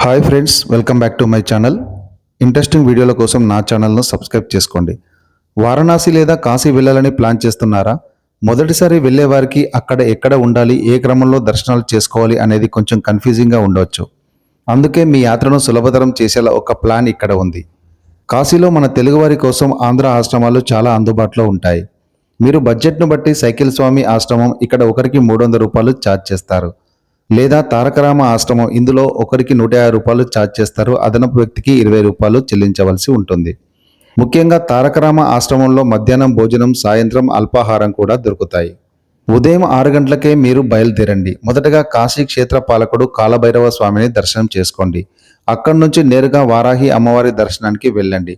Hi friends, welcome back to my channel. Interesting వీడియోల కోసం నా ఛానల్ను సబ్స్క్రైబ్ చేసుకోండి. వారణాసి లేదా కాశీ వెళ్ళాలని ప్లాన్ చేస్తున్నారా? మొదటిసారి వెళ్ళే వారికి అక్కడ ఎక్కడ ఉండాలి, ఏ క్రమంలో దర్శనాలు చేసుకోవాలి అనేది కొంచెం కన్ఫ్యూజింగ్గా ఉండవచ్చు. అందుకే మీ యాత్రను సులభతరం చేసేలా ఒక ప్లాన్ ఇక్కడ ఉంది. కాశీలో మన తెలుగువారి కోసం ఆంధ్ర ఆశ్రమాలు చాలా అందుబాటులో ఉంటాయి. మీరు బడ్జెట్ను బట్టి సైకిల్ స్వామి ఆశ్రమం ఇక్కడ ఒకరికి 300 రూపాయలు ఛార్జ్ చేస్తారు. లేదా తారకరామ ఆశ్రమం, ఇందులో ఒకరికి 150 రూపాయలు ఛార్జ్ చేస్తారు. అదనపు వ్యక్తికి 20 రూపాయలు చెల్లించవలసి ఉంటుంది. ముఖ్యంగా తారకరామ ఆశ్రమంలో మధ్యాహ్నం భోజనం, సాయంత్రం అల్పాహారం కూడా దొరుకుతాయి. ఉదయం 6 గంటలకే మీరు బయలుదేరండి. మొదటగా కాశీ క్షేత్ర పాలకుడు కాలభైరవ స్వామిని దర్శనం చేసుకోండి. అక్కడి నుంచి నేరుగా వారాహి అమ్మవారి దర్శనానికి వెళ్ళండి.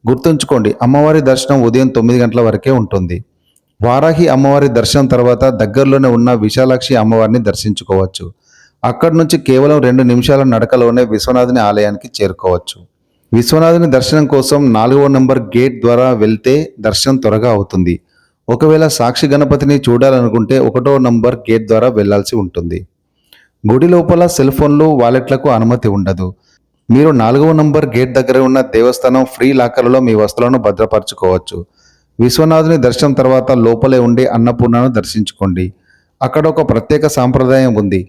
గుర్తుంచుకోండి, అమ్మవారి దర్శనం ఉదయం 9 గంటల వరకే ఉంటుంది. వారాహి అమ్మవారి దర్శనం తర్వాత దగ్గరలోనే ఉన్న విశాలాక్షి అమ్మవారిని దర్శించుకోవచ్చు. అక్కడి నుంచి కేవలం 2 నిమిషాల నడకలోనే విశ్వనాథుని ఆలయానికి చేరుకోవచ్చు. విశ్వనాథుని దర్శనం కోసం 4వ నంబర్ గేట్ ద్వారా వెళ్తే దర్శనం త్వరగా అవుతుంది. ఒకవేళ సాక్షి గణపతిని చూడాలనుకుంటే 1వ నంబర్ గేట్ ద్వారా వెళ్లాల్సి ఉంటుంది. గుడి లోపల సెల్ ఫోన్లు, వాలెట్లకు అనుమతి ఉండదు. మీరు 4వ నంబర్ గేట్ దగ్గర ఉన్న దేవస్థానం ఫ్రీ లాకర్లలో మీ వస్తువులను భద్రపరచుకోవచ్చు. విశ్వనాథుని దర్శనం తర్వాత లోపలే ఉండి అన్నపూర్ణను దర్శించుకోండి. అక్కడ ఒక ప్రత్యేక సాంప్రదాయం ఉంది.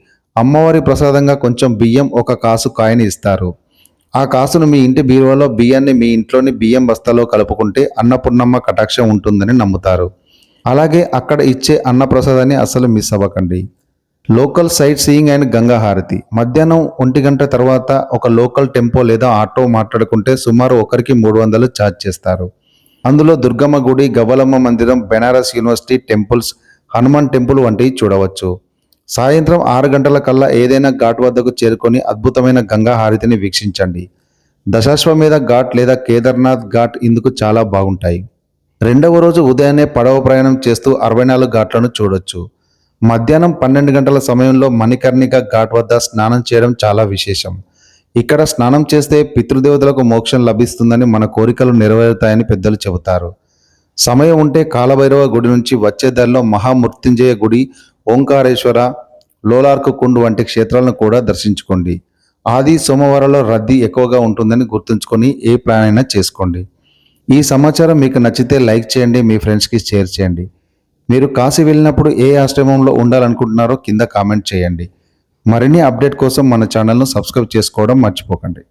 అమ్మవారి ప్రసాదంగా కొంచెం బియ్యం, 1 కాసు కాయని ఇస్తారు. ఆ కాసును మీ ఇంటి బీరువాలో, బియ్యాన్ని మీ ఇంట్లోని బియ్యం బస్తాలో కలుపుకుంటే అన్నపూర్ణమ్మ కటాక్షం ఉంటుందని నమ్ముతారు. అలాగే అక్కడ ఇచ్చే అన్నప్రసాదాన్ని అస్సలు మిస్ అవ్వకండి. Local sight seeing and Ganga హారతి. మధ్యాహ్నం 1 గంట తర్వాత ఒక లోకల్ టెంపో లేదా ఆటో మాట్లాడుకుంటే సుమారు ఒకరికి 300 ఛార్జ్ చేస్తారు. అందులో దుర్గమ్మ గుడి, గవ్వలమ్మ మందిరం, Banaras university temples, Hanuman temple వంటివి చూడవచ్చు. సాయంత్రం 6 గంటల కల్లా ఏదైనా ఘాట్ వద్దకు చేరుకొని అద్భుతమైన గంగా హారతిని వీక్షించండి. దశాశ్వమేధ ఘాట్ లేదా కేదార్నాథ్ ఘాట్ ఇందుకు చాలా బాగుంటాయి. 2వ రోజు ఉదయాన్నే పడవ ప్రయాణం చేస్తూ 64 ఘాట్లను చూడొచ్చు. మధ్యాహ్నం 12 గంటల సమయంలో మణికర్ణిక ఘాట్ వద్ద స్నానం చేయడం చాలా విశేషం. ఇక్కడ స్నానం చేస్తే పితృదేవతలకు మోక్షం లభిస్తుందని, మన కోరికలు నెరవేరుతాయని పెద్దలు చెబుతారు. సమయం ఉంటే కాలభైరవ గుడి నుంచి వచ్చే దారిలో మహామృత్యుంజయ గుడి, ఓంకారేశ్వర, లోలార్కు కుండ్ వంటి క్షేత్రాలను కూడా దర్శించుకోండి. ఆది సోమవారాల్లో రద్దీ ఎక్కువగా ఉంటుందని గుర్తుంచుకొని ఏ ప్లాన్ అయినా చేసుకోండి. ఈ సమాచారం మీకు నచ్చితే లైక్ చేయండి, మీ ఫ్రెండ్స్కి షేర్ చేయండి. మీరు కాశీ వెళ్ళినప్పుడు ఏ ఆశ్రమంలో ఉండాలనుకుంటున్నారో కింద కామెంట్ చేయండి. మరిన్ని అప్డేట్ కోసం మన ఛానల్ను సబ్స్క్రైబ్ చేసుకోవడం మర్చిపోకండి.